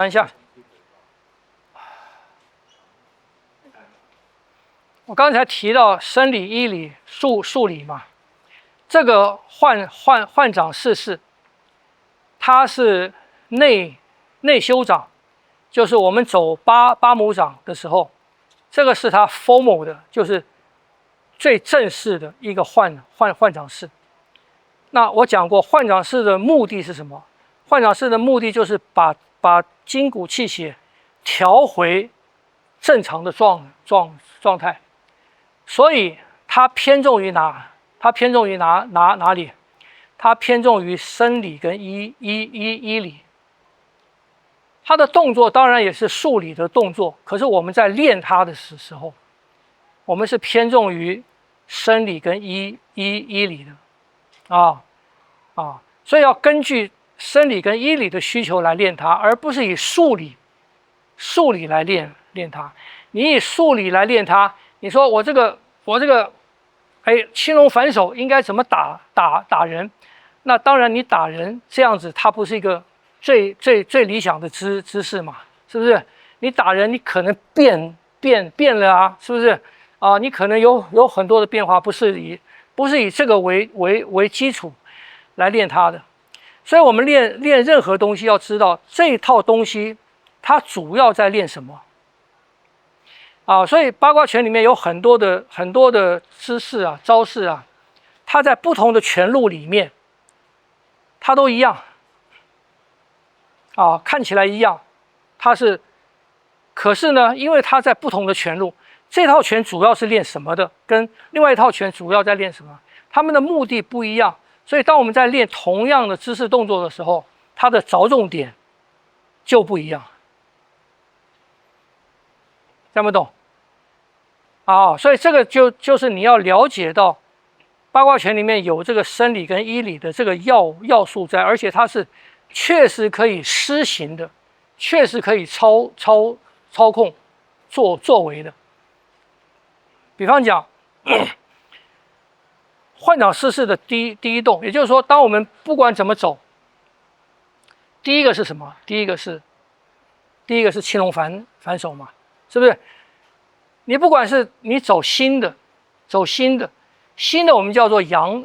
看一下，我刚才提到生理、医理、数理嘛，这个换掌四式，它是内修掌，就是我们走八拇掌的时候，这个是它 formal 的，就是最正式的一个换掌式。那我讲过，换掌式的目的是什么？换掌式的目的就是把筋骨气血调回正常的状态，所以它偏重于哪？它偏重于哪里？它偏重于生理跟医理。它的动作当然也是数理的动作，可是我们在练它的时候，我们是偏重于生理跟医理的所以要根据生理跟医理的需求来练它，而不是以数理来练它。你以数理来练它，你说我这个青龙反手应该怎么打人？那当然你打人这样子，它不是一个最理想的姿势嘛，是不是？你打人你可能变了啊，是不是？你可能有很多的变化，不是以这个为基础来练它的。所以我们练任何东西，要知道这一套东西它主要在练什么所以八卦拳里面有很多的姿势啊、招式啊，它在不同的拳路里面，它都一样看起来一样，可是呢，因为它在不同的拳路，这套拳主要是练什么的，跟另外一套拳主要在练什么，他们的目的不一样。所以当我们在练同样的姿势动作的时候，它的着重点就不一样。听不懂？所以这个就是你要了解到八卦拳里面有这个生理跟医理的这个要素在，而且它是确实可以施行的，确实可以操控作为的。比方讲换掌四式的第一动，也就是说，当我们不管怎么走，第一个是什么？第一个是青龙反手嘛，是不是？你不管是你走新的，我们叫做阳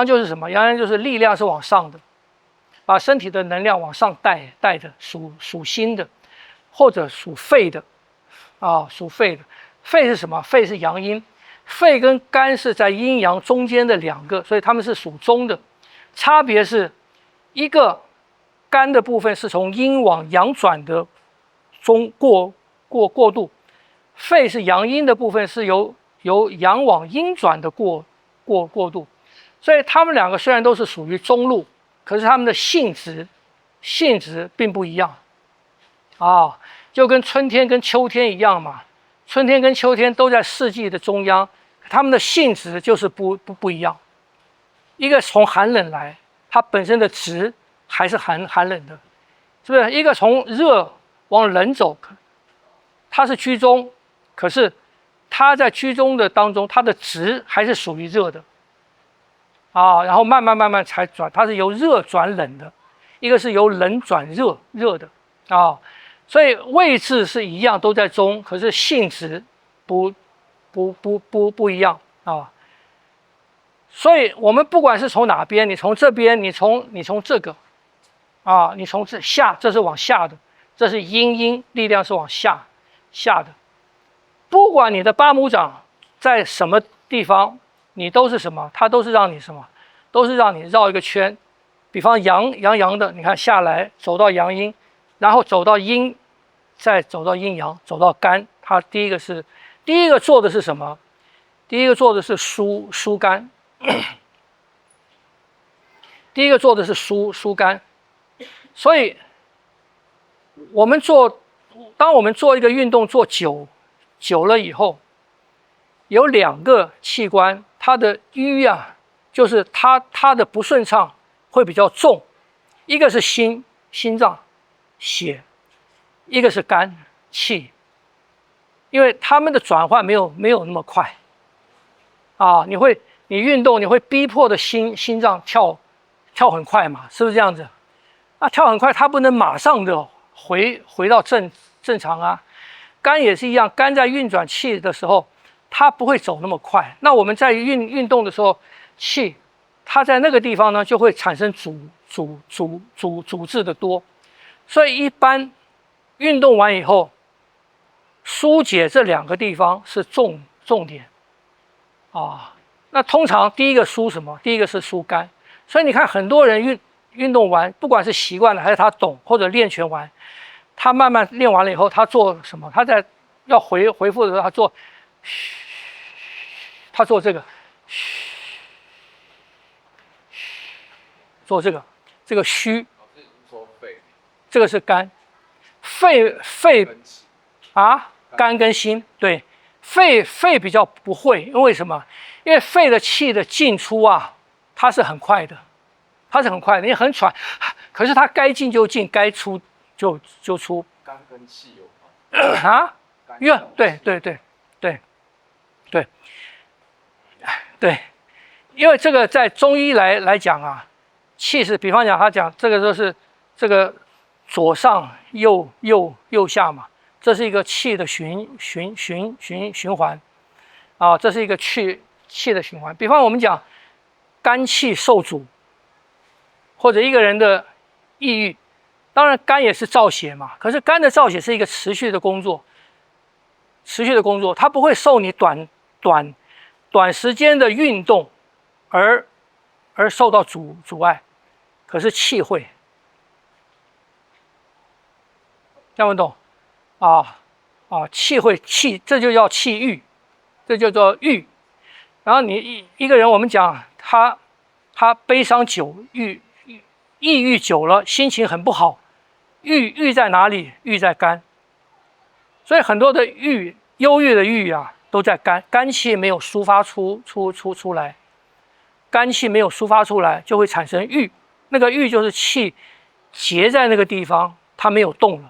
就是什么？阳就是力量是往上的，把身体的能量往上带的，属心的，或者属肺的属肺的。肺是什么？肺是阳阴，肺跟肝是在阴阳中间的两个，所以它们是属中的。差别是一个肝的部分是从阴往阳转的过渡，肺是阳阴的部分是由阳往阴转的过渡。所以它们两个虽然都是属于中路，可是它们的性质并不一样就跟春天跟秋天一样嘛。春天跟秋天都在四季的中央，它们的性质就是不一样。一个从寒冷来，它本身的值还是寒冷的，是不是？一个从热往冷走，它是居中，可是它在居中的当中，它的值还是属于热的然后慢慢才转，它是由热转冷的，一个是由冷转热的所以位置是一样，都在中，可是性质不一样所以我们不管是从哪边，你从这边，你从这个你从这下，这是往下的，这是阴，力量是往下的。不管你的八拇掌在什么地方，你都是什么？它都是让你什么？都是让你绕一个圈。比方阳的，你看下来走到阳阴，然后走到阴，再走到阴阳，走到肝。它第一个做的是什么？第一个做的是疏肝。第一个做的是疏肝。所以当我们做一个运动做久了以后，有两个器官，它的瘀就是它的不顺畅会比较重，一个是心脏血，一个是肝气，因为它们的转换没有那么快你运动你会逼迫的心脏跳很快嘛，是不是这样子啊，跳很快，它不能马上的回到正常啊。肝也是一样，肝在运转气的时候，它不会走那么快。那我们在运动的时候，气它在那个地方呢，就会产生阻滞的多。所以一般运动完以后，疏解这2个地方是重点啊。那通常第一个疏什么？第一个是疏肝。所以你看，很多人运动完，不管是习惯了还是他懂或者练拳完，他慢慢练完了以后，他做什么？他在要回复的时候，他做这个，做这个虚，这个是肝，肺啊，肝跟心，对，肺比较不会，因为什么？因为肺的气的进出啊，它是很快的，你很喘，可是它该进就进，该出就出。肝跟气有关啊？对，因为这个在中医来讲啊，气是，比方讲他讲这个就是这个左上右下嘛，这是一个气的循环啊，这是一个气的循环。比方我们讲肝气受阻，或者一个人的抑郁，当然肝也是造血嘛，可是肝的造血是一个持续的工作，它不会受你短时间的运动而受到阻碍，可是气会，听不懂啊？气会，这就叫气郁，这就叫郁。然后你一个人，我们讲他悲伤久，抑郁久了，心情很不好，郁在哪里？郁在肝。所以很多的忧郁的郁啊，都在肝气没有抒发出来，肝气没有抒发出来，就会产生郁。那个郁就是气结在那个地方，它没有动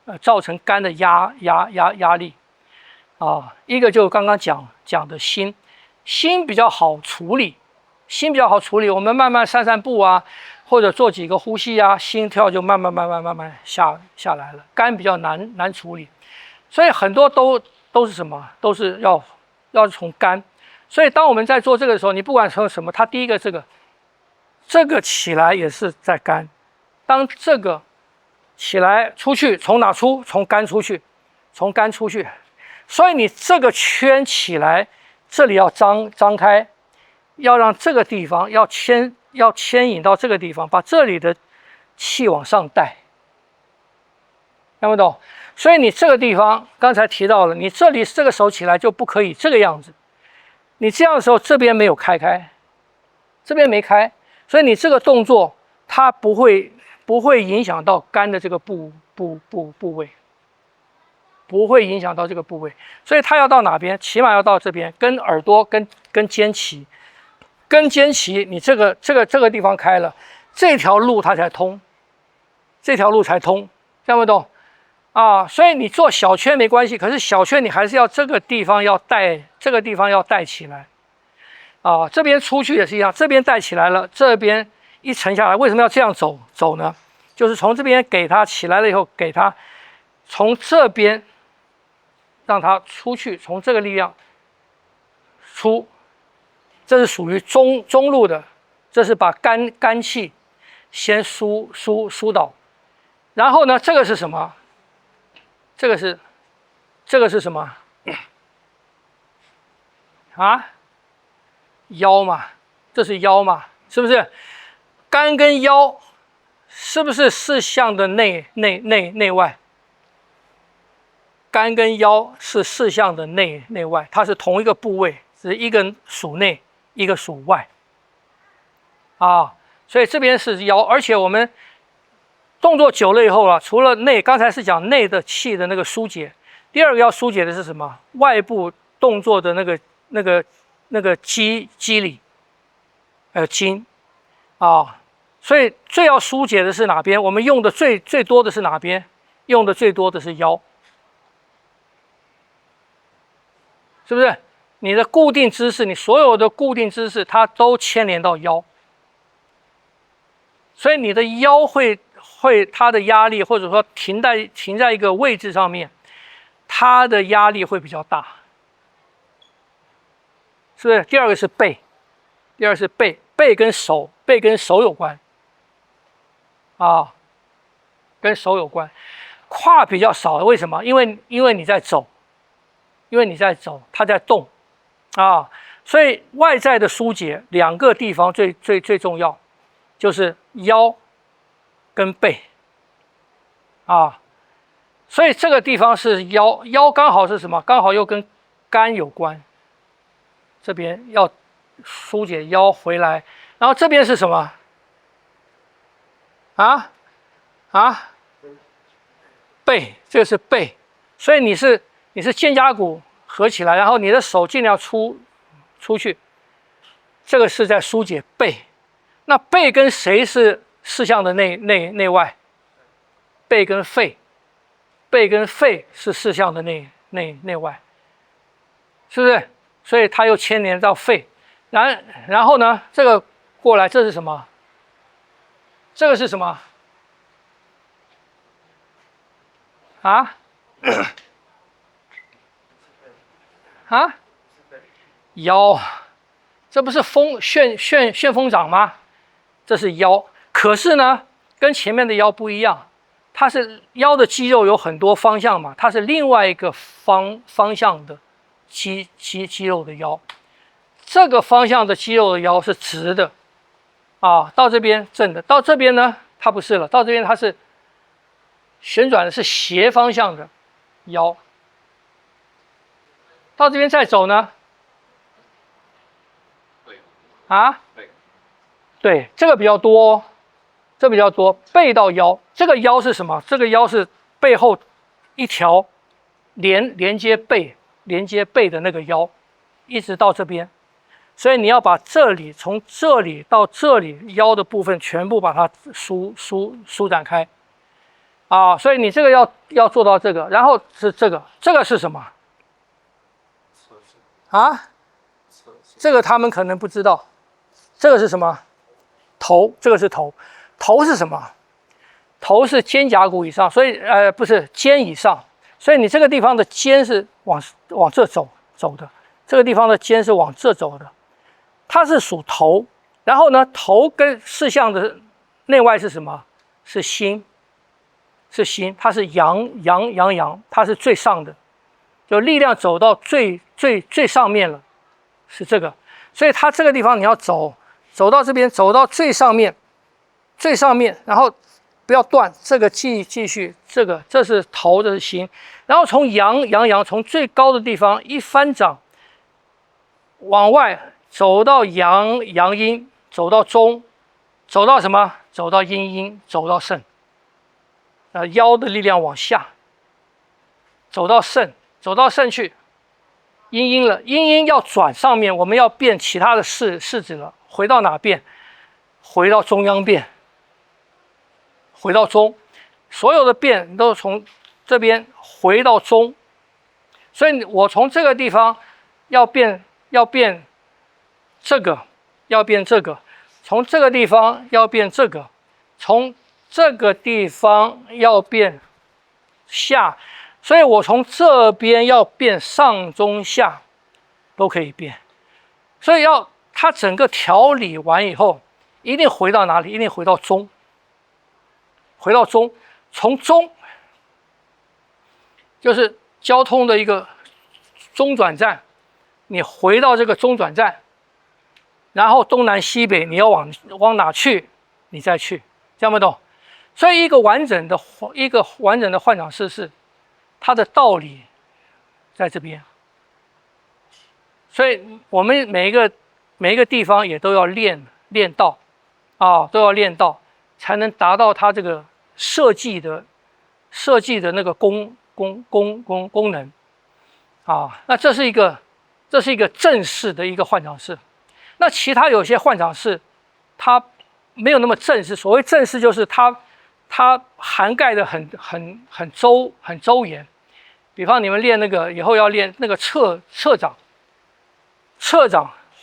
了，造成肝的压力啊。一个就刚刚讲的心比较好处理，我们慢慢散步啊，或者做几个呼吸啊，心跳就慢慢下来了。肝比较难处理，所以很多都是什么？都是要从肝。所以当我们在做这个的时候，你不管从什么，它第一个这个起来也是在肝。当这个起来出去，从哪出？从肝出去，所以你这个圈起来，这里要张开，要让这个地方要牵引到这个地方，把这里的气往上带，听不懂？所以你这个地方刚才提到了，你这里这个手起来就不可以这个样子，你这样的时候这边没有开，这边没开，所以你这个动作它不会影响到肝的这个部位，不会影响到这个部位，所以它要到哪边？起码要到这边，跟耳朵跟肩臍，你这个地方开了，这条路它才通，听不懂啊？所以你做小圈没关系，可是小圈你还是要这个地方要带起来啊。这边出去也是一样，这边带起来了，这边一沉下来，为什么要这样走呢？就是从这边给它起来了以后，给它从这边让它出去，从这个力量出，这是属于中路的，这是把肝气先疏导。然后呢，这个是什么？这个是什么？啊？腰嘛，这是腰嘛，是不是？肝跟腰是不是四象的内外？肝跟腰是四象的内外，它是同一个部位，只是一个属内，一个属外啊。所以这边是腰，而且我们动作久了以后啊，除了内，刚才是讲内的气的那个疏解，第二个要疏解的是什么？外部动作的那个肌理，筋啊。所以最要疏解的是哪边？我们用的最多的是哪边？用的最多的是腰，是不是？你的固定姿势，你所有的固定姿势，它都牵连到腰。所以你的腰会它的压力，或者说停在一个位置上面，它的压力会比较大，是不是？第二个是背，背跟手有关啊，跟手有关。胯比较少，为什么？因为你在走，它在动啊，所以外在的疏解两个地方最重要，就是腰跟背啊，所以这个地方是腰刚好是什么？刚好又跟肝有关，这边要疏解腰回来，然后这边是什么？背，这个是背，所以你是肩胛骨合起来，然后你的手尽量出去，这个是在疏解背。那背跟谁是四项的内外？背跟肺是四项的内外，是不是？所以它又牵连到肺。然后呢，这个过来，这是什么？这个是什么？腰，这不是旋风掌吗？这是腰，可是呢，跟前面的腰不一样，它是腰的肌肉有很多方向嘛，它是另外一个方向的肌肉的腰，这个方向的肌肉的腰是直的啊，到这边正的，到这边呢，它不是了，到这边它是旋转的，是斜方向的腰，到这边再走呢？对，这个比较多哦，这比较多。背到腰，这个腰是什么？这个腰是背后一条连接背的那个腰，一直到这边。所以你要把从这里到这里腰的部分全部把它舒展开啊！所以你这个要做到这个，然后是这个是什么？这个他们可能不知道。这个是什么？头，这个是头。头是什么？头是肩胛骨以上，所以不是肩以上，所以你这个地方的肩是往这走的，这个地方的肩是往这走的，它是属头。然后呢，头跟四项的内外是什么？是心，它是阳，它是最上的，就力量走到最上面了，是这个。所以它这个地方你要走到这边，走到最上面，然后不要断，这个继续，这是头，这是心，然后从阳，从最高的地方一翻掌，往外走到阳阴，走到中，走到什么？走到阴，走到肾，腰的力量往下，走到肾去。阴了，阴要转上面，我们要变其他的式子了。回到哪变？回到中央变，回到中，所有的变都从这边回到中。所以我从这个地方要变这个，从这个地方要变这个，从这个地方要变下。所以我从这边要变上中下都可以变，所以它整个调理完以后，一定回到哪里？一定回到中，从中就是交通的一个中转站，你回到这个中转站，然后东南西北你要往哪去，你再去，这样不懂？所以一个完整的换掌式它的道理在这边，所以我们每一个地方也都要练到啊，都要练到，才能达到它这个设计的那个功能啊。那这是一个正式的一个换掌式。那其他有些换掌式，它没有那么正式。所谓正式，就是它涵盖的很周延。比方你们练那个以后要练那个侧掌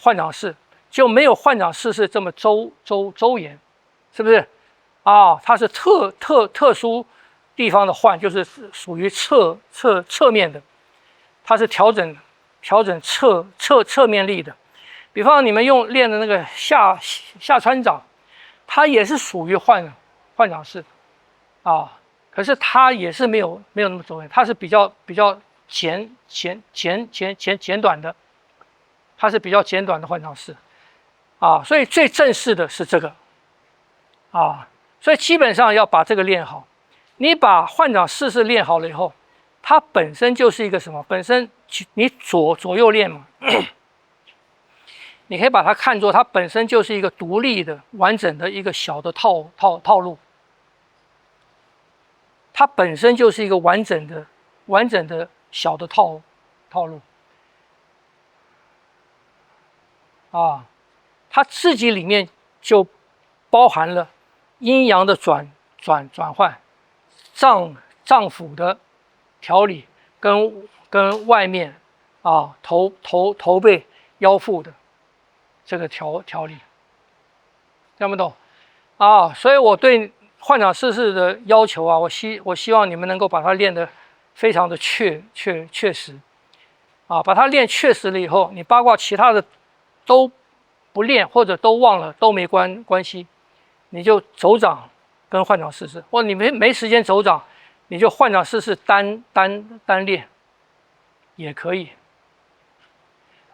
换掌式，就没有换掌式是这么周延，是不是？它是特殊地方的换，就是属于侧面的，它是调整侧面力的。比方你们练的那个下穿掌，它也是属于换掌式可是它也是没有那么走远，它是比较简短的，它是比较简短的换掌式所以最正式的是这个所以基本上要把这个练好。你把换掌式练好了以后，它本身就是一个什么？本身你左右练嘛，你可以把它看作它本身就是一个独立的、完整的一个小的套路。它本身就是一个完整的小的套路它自己里面就包含了阴阳的转换。脏腑的调理跟外面头背腰腹的这个调理，听不懂所以我对换掌式的要求我希望你们能够把它练得非常的确实把它练确实了以后，你八卦其他的都不练或者都忘了都没关系，你就走掌跟换掌式，或你没时间走掌，你就换掌式单练也可以。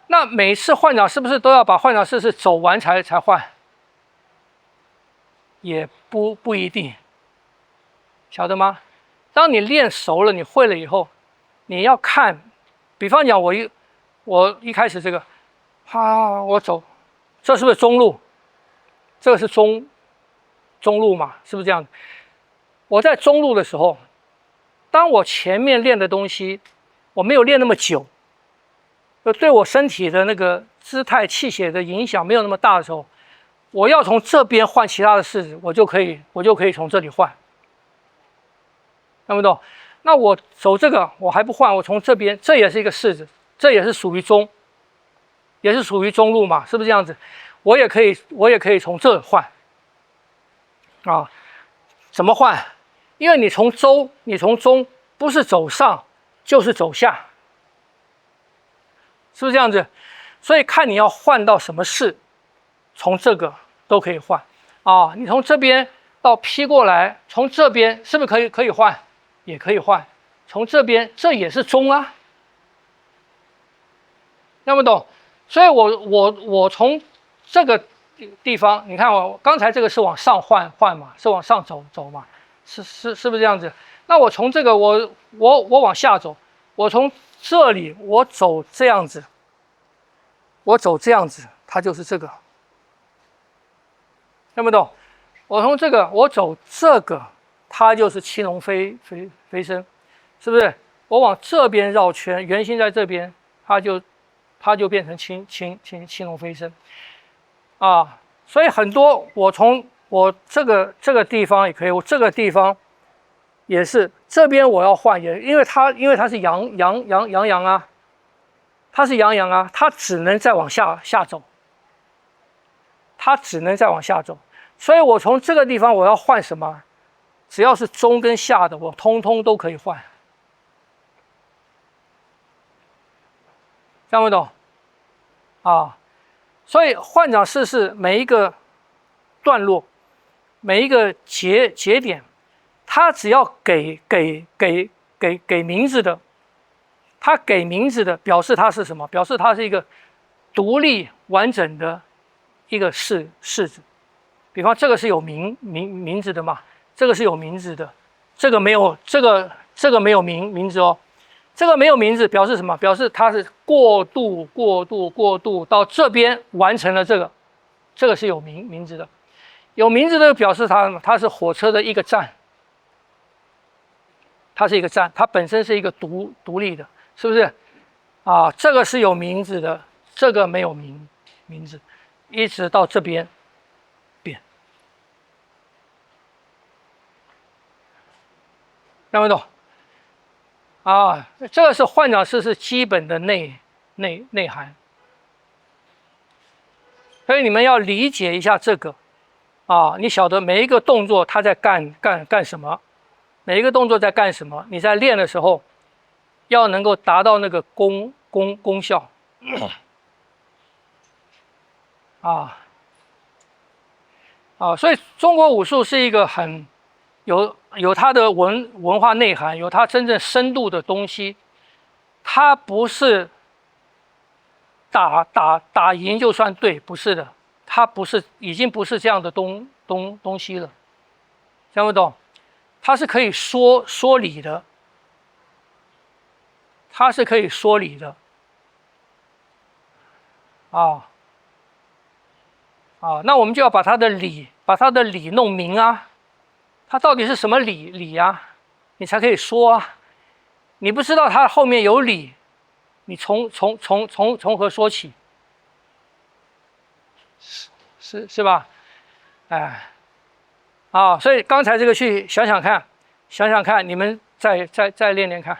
那每次换掌是不是都要把换掌式走完才换？也不一定，晓得吗？当你练熟了，你会了以后，你要看，比方讲我一开始这个，我走，这是不是中路？这个是中路嘛，是不是这样的？我在中路的时候，当我前面练的东西我没有练那么久，对我身体的那个姿态气血的影响没有那么大的时候，我要从这边换其他的式子，我就可以从这里换，看不懂？那我走这个我还不换，我从这边，这也是一个式子，这也是属于中路嘛，是不是这样子？我也可以从这换怎么换？因为你从中不是走上就是走下，是不是这样子？所以看你要换到什么式，从这个都可以换你从这边到劈过来，从这边是不是可以换？也可以换。从这边这也是中听不懂？所以我从这个地方，你看我刚才这个是往上换嘛，是往上走嘛，是不是这样子？那我从这个我往下走，我从这里我走这样子，它就是这个，听不懂？我从这个我走这个，它就是青龙飞升，是不是？我往这边绕圈，圆心在这边，它就变成青龙飞升所以很多我从我这个地方也可以，我这个地方也是，这边我要换也，因为它是阳它是阳它只能再往下走，所以我从这个地方我要换什么？只要是中跟下的，我通通都可以换，听不懂？所以换掌式是每一个段落，每一个节点，它只要给名字的，它给名字的表示它是什么？表示它是一个独立完整的一个式子。比方这个是有名字的嘛，这个是有名字的，这个没有没有名字哦。这个没有名字表示什么？表示它是过渡到这边完成了这个是有名字的。有名字的表示它是火车的一个站，它是一个站，它本身是一个独立的，是不是？这个是有名字的，这个没有名字，一直到这边变，听不懂？这个是换掌式是基本的内涵，所以你们要理解一下这个啊，你晓得每一个动作它在干什么，每一个动作在干什么，你在练的时候要能够达到那个功效啊。所以中国武术是一个很有它的文化内涵，有它真正深度的东西。它不是打赢就算对，不是的，它不是，已经不是这样的东西了，听不懂？它是可以说理的，它是可以说理的，那我们就要把它的理弄明啊，它到底是什么理啊，你才可以说啊。你不知道它后面有理，你从何说起？是吧？哎，所以刚才这个去想想看，你们再练练看。